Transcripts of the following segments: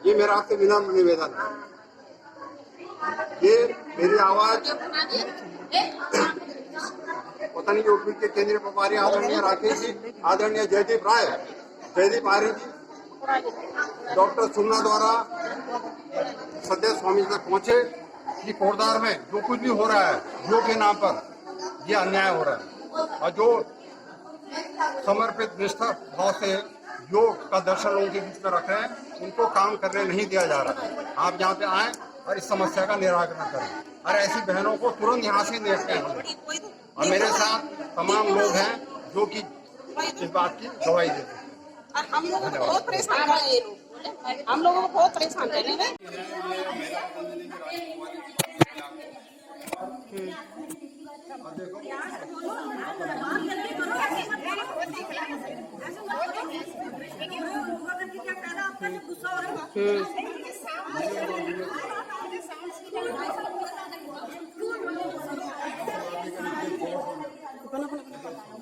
ये मेरा आपसे विनम्र निवेदन है, ये मेरी आवाज पता नहीं यूपी के केंद्रीय प्रभारी आदरणीय राकेश जी, आदरणीय जयदीप आर्य जी, डॉक्टर सुन्ना द्वारा सदैव स्वामी तक पहुंचे कि कोटद्वार में जो कुछ भी हो रहा है योग के नाम पर, ये अन्याय हो रहा है और जो समर्पित निष्ठा भाव से योग का दर्शन लोगों के बीच में रख रहे हैं, उनको काम करने नहीं दिया जा रहा है। आप यहाँ पे आए और इस समस्या का निराकरण करें और ऐसी बहनों को तुरंत यहाँ से निपटें। और मेरे साथ तमाम लोग हैं जो कि इस बात की गवाही देते हैं। हम लोगों को बहुत परेशान कर रहे हैं, हम लोगों को बहुत परेशान कर रहे हैं।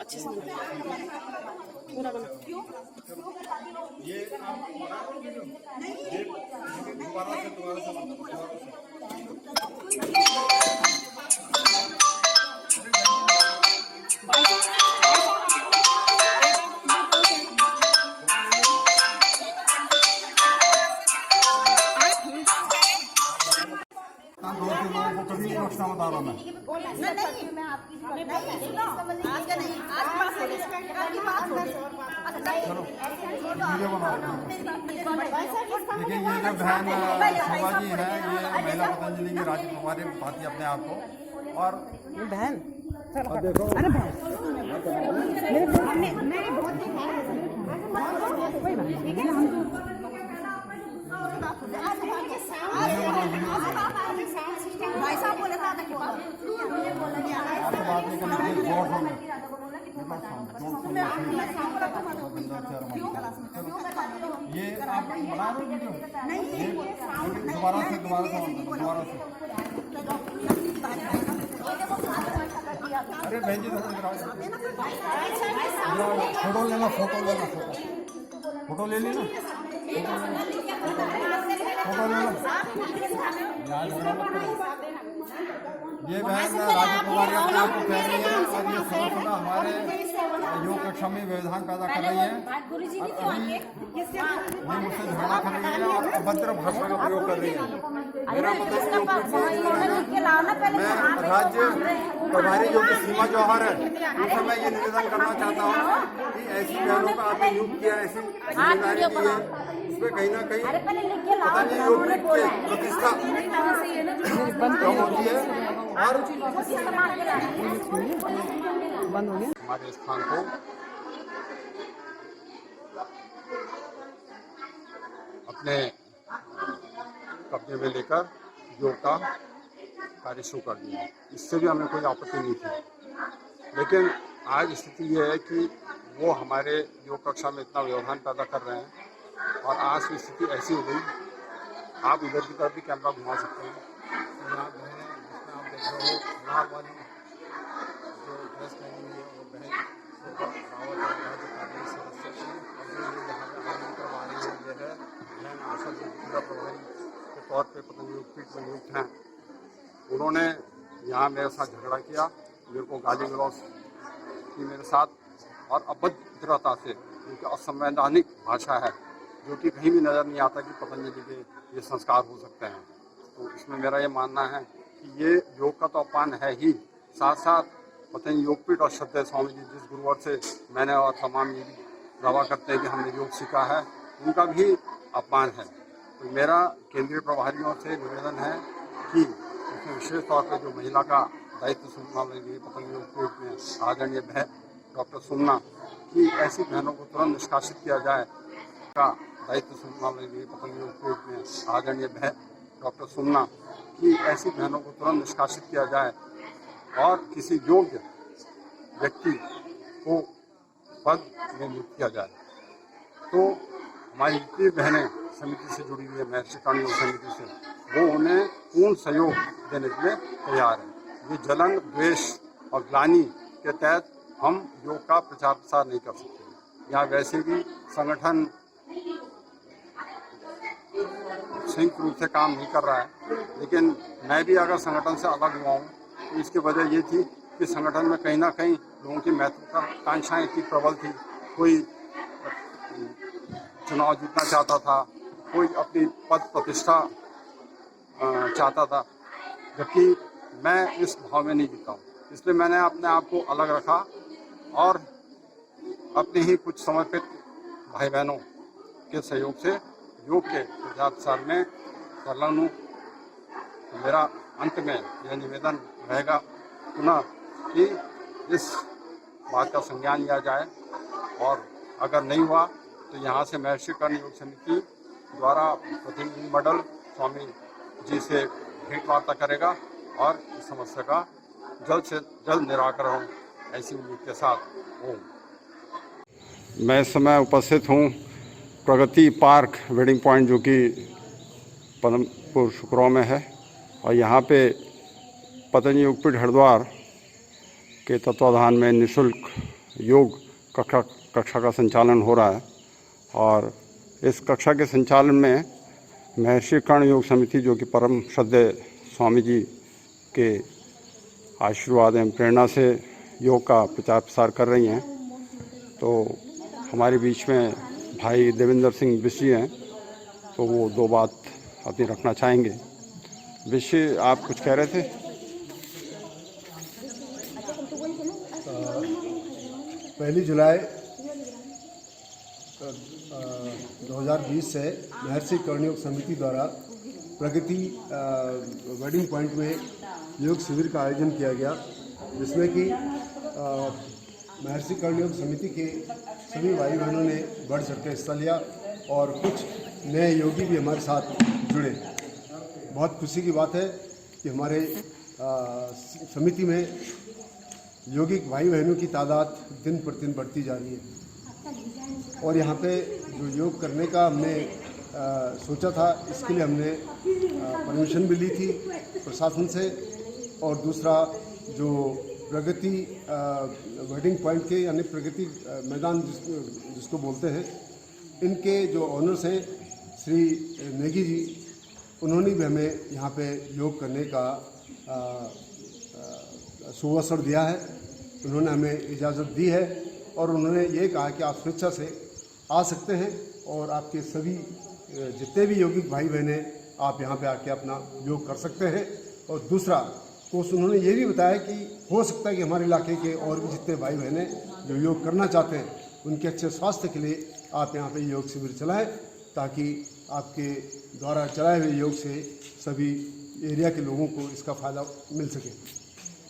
अच्छे से ये दोबारा से बता रहा मैं देखिए, ये जो बहन शोभा जी है, ये महिला पतंजलि की राज्य कुमारी बताती अपने आप को। और बहन देखो, अरे बहन भाई साहब बोले था ये आप बना रहे हो वीडियो? दोबारा से अरे बहन जी, फोटो लेना, फोटो ले लेना। ये बहन राजकुमारी अपने आप को कह रही है और ये सुबह हमारे योग कक्षा में व्यवधान पैदा कर रही है और अभी ये मुझसे झगड़ा कर रही है और अभद्र भाषा का प्रयोग कर रही है। मेरा मतलब मैं राज्य प्रभारी जो कि सीमा जौहर है, उनसे मैं ये निवेदन करना चाहता हूँ कि ऐसी बहनों का आपने नियुक्त किया, ऐसी जिम्मेदारी दी है, इसमें कहीं ना कहीं पता नहीं योग की प्रतिष्ठा कम होती है और हमारे स्थान को अपने कब्जे में लेकर योग का कार्य शुरू कर दिया। इससे भी हमें कोई आपत्ति नहीं थी, लेकिन आज स्थिति यह है कि वो हमारे योग कक्षा में इतना व्यवधान पैदा कर रहे हैं और आज की स्थिति ऐसी हो गई। आप इधर की तरफ भी कैमरा घुमा सकते हैं। यहाँ बहनें, जिसमें आप देख रहे हो लाल वाली जो ड्रेस पहनी हुई है, वो बहन प्रभारी के तौर पे पतंजलि पीठ में नियुक्त हैं। उन्होंने यहाँ मेरे साथ झगड़ा किया, मेरे को गाली गलौज की मेरे साथ और अभद्रता से, क्योंकि असंवैधानिक भाषा है जो कि कहीं भी नज़र नहीं आता कि पतंजलि के ये संस्कार हो सकते हैं। तो इसमें मेरा ये मानना है कि ये योग का तो अपमान है ही, साथ साथ पतंजलि योगपीठ और श्रद्धेय स्वामी जी जिस गुरुवर से मैंने और तमाम ये भी दावा करते हैं कि हमने योग सीखा है, उनका भी अपमान है। तो मेरा केंद्रीय प्रभारियों से निवेदन है कि इसमें विशेष तौर पर जो महिला का दायित्व संभालने के लिए पतंजलि योगपीठ में आदरणीय बहन डॉक्टर सुन्ना की ऐसी बहनों को तुरंत निष्कासित किया जाए का दायित्व संभालने के लिए पतंग योग में आदरणीय बहन डॉक्टर सुमना की ऐसी बहनों को तुरंत निष्कासित किया जाए और किसी योग्य व्यक्ति को पद में नियुक्त किया जाए। तो हमारी जितनी बहनें समिति से जुड़ी हुई है, महर्षि कर्ण योग समिति से, वो उन्हें पूर्ण सहयोग देने के लिए तैयार है। ये जलन, द्वेष और ग्लानि के तहत हम योग का प्रचार प्रसार नहीं कर सकते। यहाँ वैसे भी संगठन संयुक्त रूप से काम नहीं कर रहा है, लेकिन मैं भी अगर संगठन से अलग हुआ हूँ तो इसकी वजह ये थी कि संगठन में कहीं ना कहीं लोगों की महत्वाकांक्षाएं इतनी प्रबल थी। कोई चुनाव जीतना चाहता था, कोई अपनी पद प्रतिष्ठा चाहता था, जबकि मैं इस भाव में नहीं जीता हूँ। इसलिए मैंने अपने आप को अलग रखा और अपने ही कुछ समर्पित भाई बहनों के सहयोग से योग के प्रचार प्रसार में संलग्न हूँ। मेरा अंत में यह निवेदन रहेगा पुनः कि इस बात का संज्ञान लिया जाए और अगर नहीं हुआ तो यहाँ से महर्षि कर्ण योग समिति द्वारा प्रतिनिधि मंडल स्वामी जी से भेंट वार्ता करेगा और इस समस्या का जल्द से जल्द निराकरण हो, ऐसी उम्मीद के साथ हूँ। मैं इस समय उपस्थित हूँ प्रगति पार्क वेडिंग पॉइंट, जो कि पदमपुर शुक्रवार में है, और यहाँ पे पतंजलि योगपीठ हरिद्वार के तत्वाधान में निःशुल्क योग कक्षा का संचालन हो रहा है। और इस कक्षा के संचालन में महर्षि कर्ण योग समिति, जो कि परम श्रद्धेय स्वामी जी के आशीर्वाद एवं प्रेरणा से योग का प्रचार प्रसार कर रही हैं। तो हमारे बीच में भाई देवेंद्र सिंह बिशी हैं, तो वो दो बात अपनी रखना चाहेंगे। बिशी, आप कुछ कह रहे थे? पहली जुलाई 2020 से महर्षि कर्ण योग समिति द्वारा प्रगति वेडिंग पॉइंट में योग शिविर का आयोजन किया गया, जिसमें कि महर्षि कर्ण योग समिति के सभी भाई बहनों ने बढ़ चढ़ कर हिस्सा लिया और कुछ नए योगी भी हमारे साथ जुड़े। बहुत खुशी की बात है कि हमारे समिति में योगिक भाई बहनों की तादाद दिन प्रतिदिन बढ़ती जा रही है। और यहाँ पे जो योग करने का हमने सोचा था, इसके लिए हमने परमिशन भी ली थी प्रशासन से। और दूसरा, जो प्रगति वेडिंग पॉइंट के यानी प्रगति मैदान जिसको बोलते हैं, इनके जो ऑनर्स हैं श्री नेगी जी, उन्होंने भी हमें यहाँ पे योग करने का सुअवसर दिया है। उन्होंने हमें इजाज़त दी है और उन्होंने ये कहा कि आप स्वेच्छा से आ सकते हैं और आपके सभी जितने भी योगिक भाई बहनें आप यहाँ पे आके अपना योग कर सकते हैं। और दूसरा कोर्स उन्होंने ये भी बताया कि हो सकता है कि हमारे इलाके के और भी जितने भाई बहनें जो योग करना चाहते हैं, उनके अच्छे स्वास्थ्य के लिए आप यहाँ पे योग शिविर चलाएं, ताकि आपके द्वारा चलाए हुए योग से सभी एरिया के लोगों को इसका फ़ायदा मिल सके।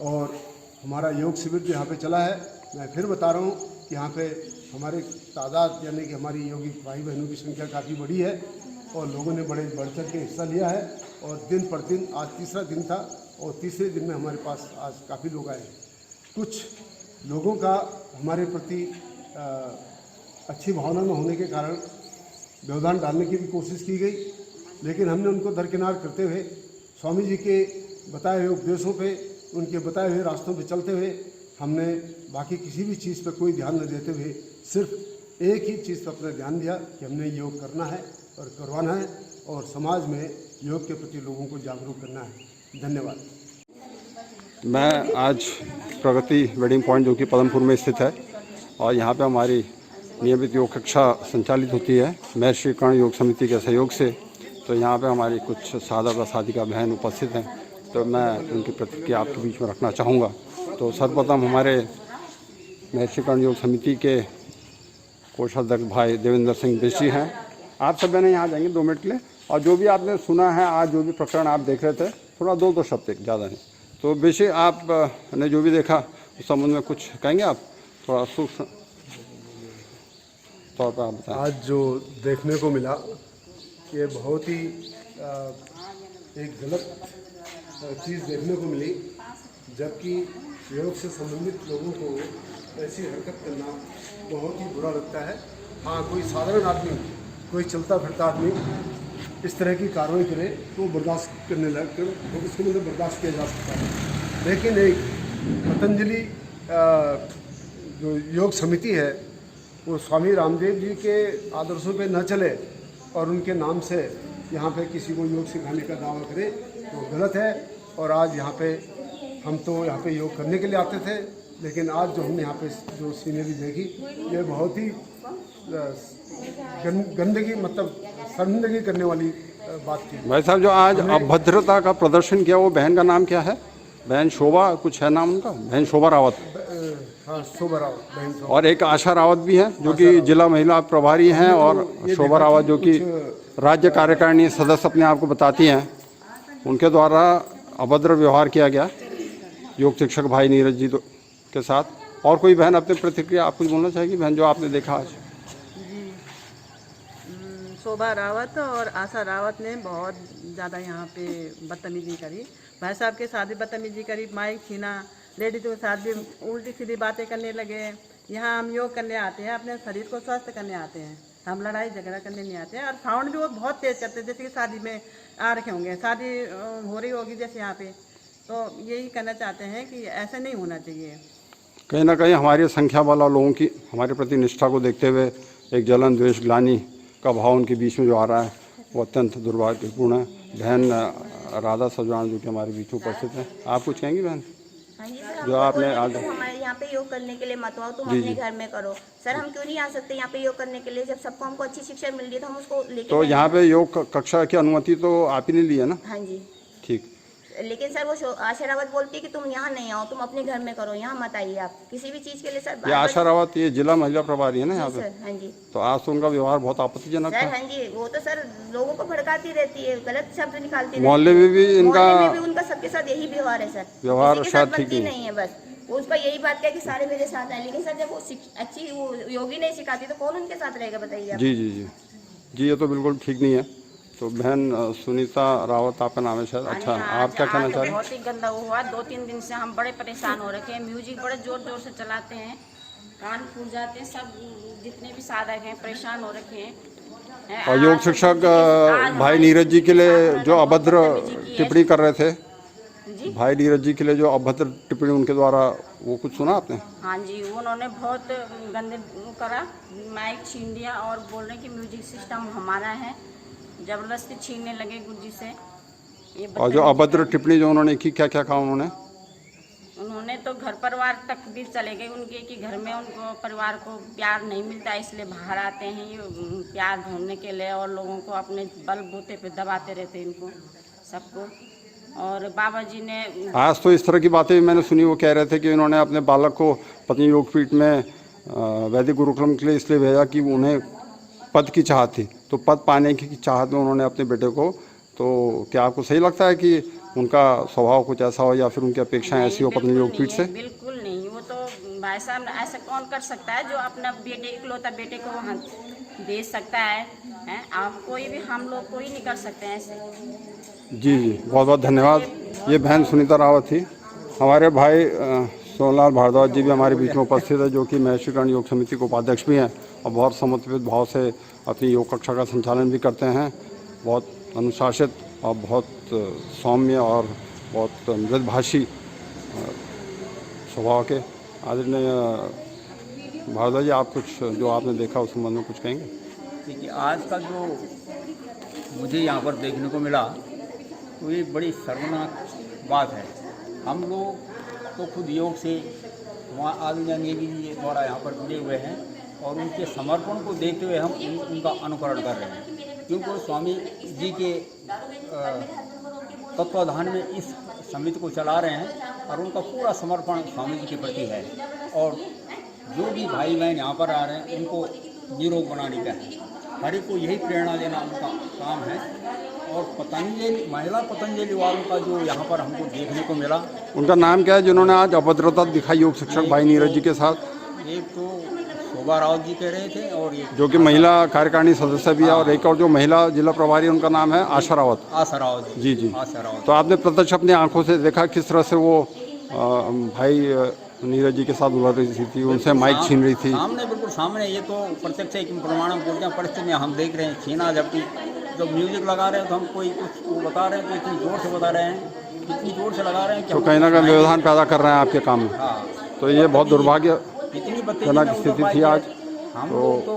और हमारा योग शिविर जो यहाँ पे चला है, मैं फिर बता रहा हूँ कि यहाँ पे हमारे तादाद यानी कि हमारी योगी भाई बहनों की संख्या काफ़ी बड़ी है और लोगों ने बड़े बढ़ चढ़ के हिस्सा लिया है। और दिन प्रतिदिन, आज तीसरा दिन था और तीसरे दिन में हमारे पास आज काफ़ी लोग आए। कुछ लोगों का हमारे प्रति अच्छी भावना में होने के कारण व्यवधान डालने की भी कोशिश की गई, लेकिन हमने उनको दरकिनार करते हुए स्वामी जी के बताए हुए उपदेशों पे, उनके बताए हुए रास्तों पे चलते हुए हमने बाकी किसी भी चीज़ पे कोई ध्यान न देते हुए सिर्फ एक ही चीज़ पर अपना ध्यान दिया कि हमने योग करना है और करवाना है और समाज में योग के प्रति लोगों को जागरूक करना है। धन्यवाद। मैं आज प्रगति वेडिंग पॉइंट, जो कि पदमपुर में स्थित है, और यहाँ पे हमारी नियमित योग कक्षा संचालित होती है महर्षि कर्ण योग समिति के सहयोग से। तो यहाँ पे हमारी कुछ साधक साधिका बहन उपस्थित हैं, तो मैं उनकी प्रतिक्रिया आपके बीच में रखना चाहूँगा। तो सर्वप्रथम हमारे महर्षि कर्ण योग समिति के कोषाध्यक्ष भाई देवेंद्र सिंह बिशी हैं। आप सब बहने यहाँ जाएंगे 2 मिनट के लिए, और जो भी आपने सुना है आज, जो भी प्रकरण आप देख रहे थे, थोड़ा 2 शब्द, ज़्यादा नहीं। तो बिशी, आप ने जो भी देखा उस संबंध में कुछ कहेंगे आप? थोड़ा सूक्ष्म। तौर पर आप बताएं। आज जो देखने को मिला ये बहुत ही एक गलत चीज़ देखने को मिली, जबकि योग से संबंधित लोगों को ऐसी हरकत करना बहुत ही बुरा लगता है। हाँ, कोई साधारण आदमी, कोई चलता फिरता आदमी इस तरह की कार्रवाई करे तो बर्दाश्त करने लग तो उसको मतलब बर्दाश्त किया जा सकता है, लेकिन एक पतंजलि जो योग समिति है वो स्वामी रामदेव जी के आदर्शों पे न चले और उनके नाम से यहाँ पे किसी को योग सिखाने का दावा करे तो गलत है। और आज यहाँ पे हम तो यहाँ पे योग करने के लिए आते थे, लेकिन आज जो हमने यहाँ पे जो सीनरी देखी ये बहुत ही गंदगी मतलब शर्मिंदगी करने वाली बात थी। भाई साहब, जो आज अभद्रता का प्रदर्शन किया वो बहन का नाम क्या है? बहन शोभा कुछ है नाम उनका? बहन शोभा रावत। हाँ, शोभा रावत, बहन शोभा। और एक आशा रावत भी है जो कि जिला महिला प्रभारी हैं, और शोभा रावत जो कि राज्य कार्यकारिणी सदस्य अपने आप को बताती हैं। उनके द्वारा अभद्र व्यवहार किया गया योग शिक्षक भाई नीरज जी के साथ। और कोई बहन अपनी प्रतिक्रिया आप कुछ बोलना चाहेगी बहन, जो आपने देखा आज? शोभा रावत और आशा रावत ने बहुत ज़्यादा यहाँ पे बदतमीजी करी। भाई साहब के साथ भी बदतमीजी करी, माइक छीना, लेडीज के साथ भी उल्टी सीधी बातें करने लगे। यहाँ हम योग करने आते हैं, अपने शरीर को स्वस्थ करने आते हैं, हम लड़ाई झगड़ा करने नहीं आते हैं। और साउंड भी वो बहुत तेज़ करते हैं, जैसे कि शादी में आ रखे होंगे, शादी हो रही होगी जैसे यहाँ पे। तो यही कहना चाहते हैं कि ऐसा नहीं होना चाहिए। कहीं ना कहीं हमारी संख्या वाला लोगों की हमारे प्रति निष्ठा को देखते हुए एक जलन द्वेष ग्लानि का भाव उनके बीच में जो आ रहा है वो अत्यंत दुर्भाग्यपूर्ण है। बहन राधा सजवान जो कि हमारे बीच में उपस्थित है, आप कुछ कहेंगी बहन? हाँ जी सर, जो आपने आज हमारे यहाँ पे योग करने के लिए मत आओ, तुम अपने घर में करो। सर हम क्यों नहीं आ सकते यहाँ पे योग करने के लिए? जब सबको हमको अच्छी शिक्षा मिल रही है तो हम उसको लेके तो यहाँ पे योग कक्षा की अनुमति तो आप ही ने ली है ना? हाँ जी ठीक। लेकिन सर वो आशा रावत बोलती है कि तुम यहाँ नहीं आओ, तुम अपने घर में करो, यहाँ मत आइए आप किसी भी चीज़ के लिए। सर ये आशा रावत ये जिला महिला प्रभारी है ना यहाँ पे? सर हाँ जी। तो आज तो उनका व्यवहार बहुत आपत्तिजनक सर था। हाँ जी, वो तो सर लोगों को भड़काती रहती है, गलत शब्द निकालती रहती है। मोहल्ले में भी उनका सबके साथ यही व्यवहार है सर, व्यवहार किसी के साथ शायद ठीक बनती नहीं है। बस वो उसका यही बात है कि सारे मेरे साथ आए, लेकिन सर जब वो अच्छी वो योगी नहीं सिखाती तो कौन उनके साथ रहेगा बताइए आप? जी जी जी जी, ये तो बिल्कुल ठीक नहीं है। तो बहन सुनीता रावत आपका नाम है शायद? अच्छा, आप क्या कहना चाह रहे हैं? बहुत ही गंदा हुआ, 2-3 दिन से हम बड़े परेशान हो रखे हैं। म्यूजिक बड़े जोर जोर से चलाते हैं, कान फूल जाते हैं, सब जितने भी साधक हैं परेशान हो रखे हैं। और योग शिक्षक भाई नीरज जी के लिए जो अभद्र टिप्पणी कर रहे थे, भाई नीरज जी के लिए जो अभद्र टिप्पणी उनके द्वारा, वो कुछ सुना आपने? हाँ जी, उन्होंने बहुत गंदे करा, माइक छीन लिया और बोल रहे कि म्यूजिक सिस्टम हमारा है, जबरदस्ती छीनने लगे गुरुजी से। ये और जो अभद्र टिप्पणी जो उन्होंने की, क्या क्या कहा उन्होंने तो घर परिवार तक भी चले गए उनके, कि घर में उनको परिवार को प्यार नहीं मिलता, इसलिए बाहर आते हैं ये प्यार ढूंढने के लिए, और लोगों को अपने बलबूते पे दबाते रहते इनको सबको। और बाबा जी ने आज तो इस तरह की बातें भी मैंने सुनी, वो कह रहे थे कि उन्होंने अपने बालक को पत्नी योगपीठ में वैदिक गुरुकुलम के लिए इसलिए भेजा कि उन्हें पद की चाहत थी, तो पद पाने की चाहत में उन्होंने अपने बेटे को। तो क्या आपको सही लगता है कि उनका स्वभाव कुछ ऐसा हो या फिर उनकी अपेक्षाएं ऐसी हो पत्नी योगपीठ से? बिल्कुल नहीं, वो तो भाई साहब ऐसा कौन कर सकता है जो अपना बेटे, इकलौता बेटे को वहाँ भेज सकता है? आप कोई भी, हम लोग कोई नहीं कर सकते हैं ऐसे। जी जी, बहुत बहुत धन्यवाद। ये बहन सुनीता रावत थी। हमारे भाई सोनलाल भारद्वाज जी भी हमारे बीच में उपस्थित है, जो कि महेश्वरीकरण योग समिति के उपाध्यक्ष भी हैं और बहुत समर्पित भाव से अपनी योग कक्षा का संचालन भी करते हैं। बहुत अनुशासित और बहुत सौम्य और बहुत मृदभाषी स्वभाव के आदरणीय भारद्वाज जी, आप कुछ जो आपने देखा उस संबंध में कुछ कहेंगे? देखिए, आज का जो मुझे यहाँ पर देखने को मिला तो ये बड़ी शर्मनाक बात है। हम लोग तो खुद योग से वहाँ आदित्य नेगी जी द्वारा यहाँ पर जुड़े हुए हैं और उनके समर्पण को देखते हुए हम उनका अनुकरण कर रहे हैं, क्योंकि वो स्वामी जी के तत्वाधान में इस समिति को चला रहे हैं और उनका पूरा समर्पण स्वामी जी के प्रति है। और जो भी भाई बहन यहाँ पर आ रहे हैं उनको निरोग बनाने का है, हर एक को यही प्रेरणा देना उनका काम है। और पतंजलि, महिला पतंजलि वालों का जो यहाँ पर हमको देखने को मिला, उनका नाम क्या है जिन्होंने आज अभद्रता दिखाई योग शिक्षक भाई नीरज जी के साथ? एक तो शोभा रावत जी कह रहे थे, और ये जो कि महिला कार्यकारिणी सदस्य भी है, और एक और जो महिला जिला प्रभारी उनका नाम है आशा रावत। आशा रावत जी जी। आशा रावत। तो आपने प्रत्यक्ष अपनी आंखों से देखा किस तरह से वो भाई नीरज जी के साथ उलझ रही थी, उनसे माइक छीन रही थी। सामने, बिल्कुल सामने, ये तो प्रत्यक्ष एक प्रमाण हम बोलते हैं, परिस्थिति में हम देख रहे हैं। छीना झपटी, जब म्यूजिक लगा रहे हैं तो हम कोई कुछ वो बता रहे हैं तो इतनी जोर से बता रहे हैं, इतनी जोर से लगा रहे हैं कि तो कहीं ना कहीं व्यवधान पैदा कर रहे हैं आपके काम में। हाँ, तो ये बहुत दुर्भाग्य इतनी जनक स्थिति थी आज। हम लोग तो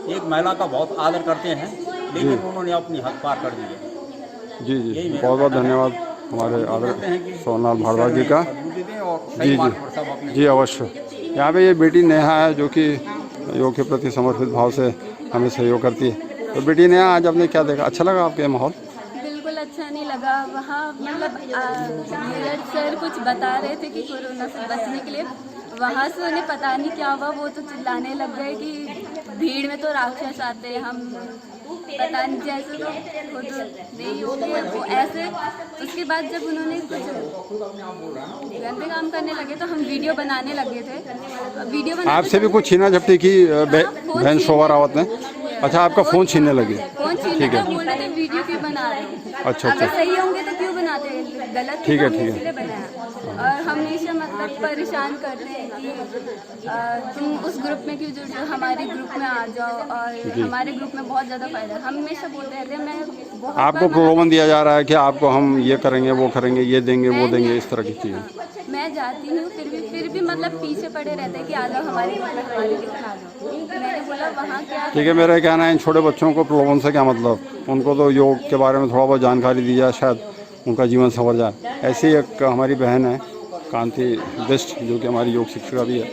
एक महिला का बहुत आदर करते हैं, लेकिन उन्होंने अपनी हद पार कर दी है। जी जी, बहुत बहुत धन्यवाद हमारे आदर सोनाल भारद्वाज जी का। जी जी जी, अवश्य। यहाँ पे ये बेटी नेहा है जो कि योग के प्रति समर्पित भाव से हमें सहयोग करती है। तो बेटी नेहा, आज आपने क्या देखा, अच्छा लगा आपके माहौल? बिल्कुल अच्छा नहीं लगा। वहाँ मतलब नीरज सर कुछ बता रहे थे कि कोरोना से बचने के लिए, वहाँ से उन्हें पता नहीं क्या हुआ, वो तो चिल्लाने लग गए कि भीड़ में तो राक्षस आते हैं, हम पता नहीं जैसे तो खुद नहीं हो गए वो ऐसे। उसके बाद जब उन्होंने कुछ गंदे काम करने लगे तो हम वीडियो बनाने लगे थे। वीडियो आपसे भी कुछ छीना झपटी की बहन शोभा रावत ने? अच्छा, आपका फ़ोन छीनने लगे? फोन छीनने का बोल रहे थे, वीडियो क्यों बना रहे हैं? अच्छा अगर अच्छा, सही होंगे तो क्यों बनाते हैं, गलत ठीक है, तो ठीक है। इसलिए बनाया। और हमेशा मतलब परेशान करते हैं कि तुम उस ग्रुप में क्यों जुड़ जाओ, हमारे ग्रुप में आ जाओ, और हमारे ग्रुप में बहुत ज़्यादा फायदा है। हमेशा बोलते रहते हैं। मैं बहुत आपको बार प्रलोभन दिया जा रहा है कि आपको हम ये करेंगे, वो करेंगे, ये देंगे, वो देंगे, इस तरह की चीज़ें? मैं जाती हूँ, फिर भी मतलब पीछे पड़े रहते हैं कि आ जाओ हमारे ग्रुप में, हमारे ग्रुप में आ जाओ। मैंने बोला वहाँ क्या ठीक है, मेरा कहना है इन छोटे बच्चों को प्रलोभन से क्या मतलब, उनको तो योग के बारे में थोड़ा बहुत जानकारी दी जाए, शायद उनका जीवन संवर जाए। ऐसी एक हमारी बहन है कांति बिष्ट, जो कि हमारी योग शिक्षिका भी है।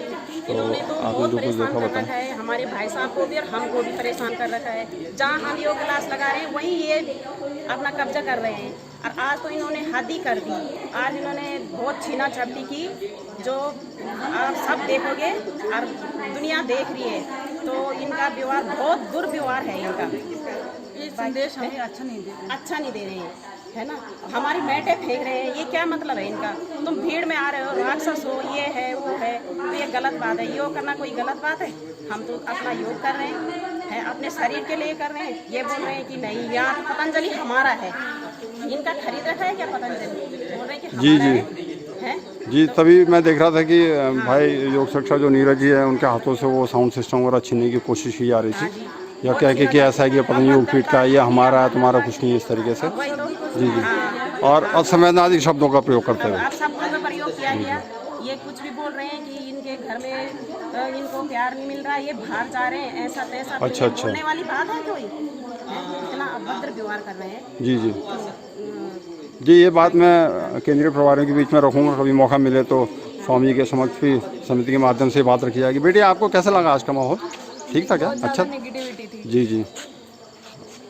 तो आपने जो कुछ देखा बताएं। है, हमारे भाई साहब को भी और हमको भी परेशान कर रखा है। जहाँ हम योग क्लास लगा रहे हैं वहीं ये अपना कब्जा कर रहे हैं। और आज तो इन्होंने हद ही कर दी। आज इन्होंने बहुत छीना झपटी की, जो आप सब देखोगे और दुनिया देख रही है। तो इनका व्यवहार बहुत दुर्व्यवहार है इनका। ये संदेश हमें अच्छा नहीं दे रहे हैं, है ना। हमारी मैटे फेंक रहे हैं, ये क्या मतलब है इनका? तुम भीड़ में आ रहे हो, राक्षस हो, ये है वो है, तो ये गलत बात है। योग करना कोई गलत बात है? हम तो अपना योग कर रहे हैं, अपने शरीर के लिए कर रहे हैं। ये बोल रहे हैं कि नहीं, यहाँ तो पतंजलि हमारा है। इनका खरीद रखा है क्या पतंजलि? बोल रहे हैं कि जी हमारा जी है। जी, तभी मैं देख रहा था कि भाई योग शिक्षा जो नीरज जी है, उनके हाथों से वो साउंड सिस्टम वगैरह छीनने की कोशिश की जा रही थी, या कह के कि ऐसा है कि पता नहीं योग पीठ का है, ये हमारा है, तुम्हारा कुछ नहीं है, इस तरीके से। जी जी, और असंवैधानिक शब्दों का प्रयोग करते हुए। आप शब्दों का प्रयोग किया गया। ये कुछ भी बोल रहे हैं कि इनके घर में इनको प्यार नहीं मिल रहा, ये बाहर जा रहे हैं, ऐसा तैसा। अच्छा अच्छा, बोलने वाली बात है कोई? इतना अभद्र व्यवहार कर रहे हैं। जी जी जी, ये बात मैं केंद्रीय प्रभारियों के बीच में रखूँगा, कभी मौका मिले तो स्वामी जी के समक्ष भी समिति के माध्यम से बात रखी जाएगी। बेटी, आपको कैसा लगा आज का माहौल? ठीक था क्या? अच्छा, नेगेटिविटी थी जी जी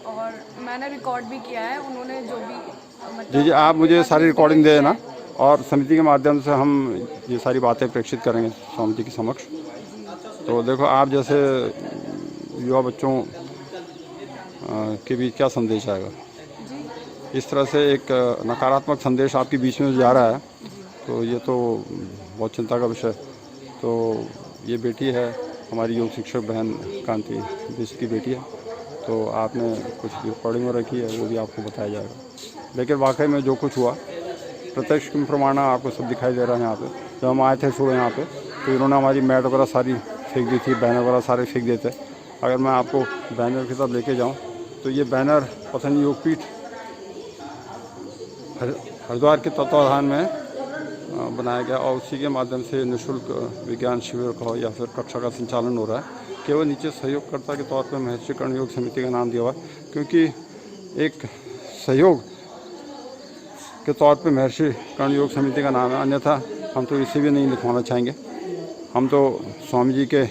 और मैंने रिकॉर्ड भी किया है। उन्होंने जो भी जी जी, आप मुझे सारी रिकॉर्डिंग दे देना, और समिति के माध्यम से हम ये सारी बातें प्रेषित करेंगे स्वामी जी के समक्ष। तो देखो, आप जैसे युवा बच्चों के बीच क्या संदेश आएगा? इस तरह से एक नकारात्मक संदेश आपके बीच में जा रहा है, तो ये तो बहुत चिंता का विषय। तो ये बेटी है हमारी योग शिक्षक बहन कांति बिष्ट की बेटी है। तो आपने कुछ रिकॉर्डिंग रखी है, वो भी आपको बताया जाएगा। लेकिन वाकई में जो कुछ हुआ, प्रत्यक्ष प्रमाण आपको सब दिखाई दे रहा है। यहाँ पे जब हम आए थे सुबह यहाँ पे, तो इन्होंने हमारी मैट वगैरह सारी फेंक दी थी, बैनर वगैरह सारे फेंक देते। अगर मैं आपको बैनर की तरफ लेके जाऊँ तो ये बैनर पतंजलि योगपीठ हरिद्वार के तत्वाधान में बनाया गया, और उसी के माध्यम से निःशुल्क विज्ञान शिविर का या फिर कक्षा का संचालन हो रहा है। केवल नीचे सहयोगकर्ता के तौर पर महर्षि कर्ण योग समिति का नाम दिया हुआ है, क्योंकि एक सहयोग के तौर पे महर्षि कर्ण योग समिति का नाम है। अन्यथा हम तो इसे भी नहीं लिखवाना चाहेंगे। हम तो स्वामी जी के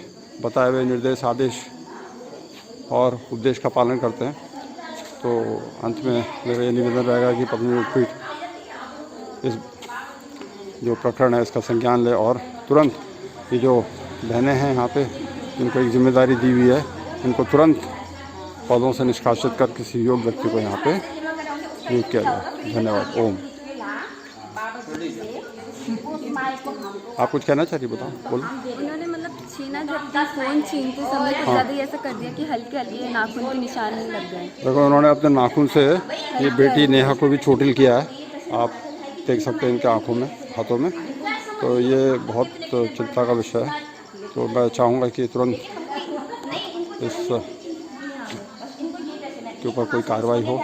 बताए हुए निर्देश, आदेश और उपदेश का पालन करते हैं। तो अंत में मेरा ये निवेदन रहेगा कि पतंजलि योगपीठ इस जो प्रकरण है इसका संज्ञान ले, और तुरंत ये जो बहनें हैं यहाँ पे, इनको एक जिम्मेदारी दी हुई है, इनको तुरंत पदों से निष्कासित कर किसी योग्य व्यक्ति को यहाँ पे नियुक्त किया जाए। धन्यवाद। ओम। आप कुछ कहना चाह रही, बताओ, बोलो। उन्होंने मतलब छीना, जबकि फ़ोन छीनते समय कुछ ज़्यादा ही ऐसा कर दिया कि हल्के हल्के नाखून के निशान लग गए। देखो उन्होंने अपने नाखून से ये बेटी नेहा को भी चोटिल किया है, आप देख सकते हैं इनके आँखों में, हाथों में। तो ये बहुत चिंता का विषय है। तो मैं चाहूँगा कि तुरंत इस के ऊपर कोई कार्रवाई हो।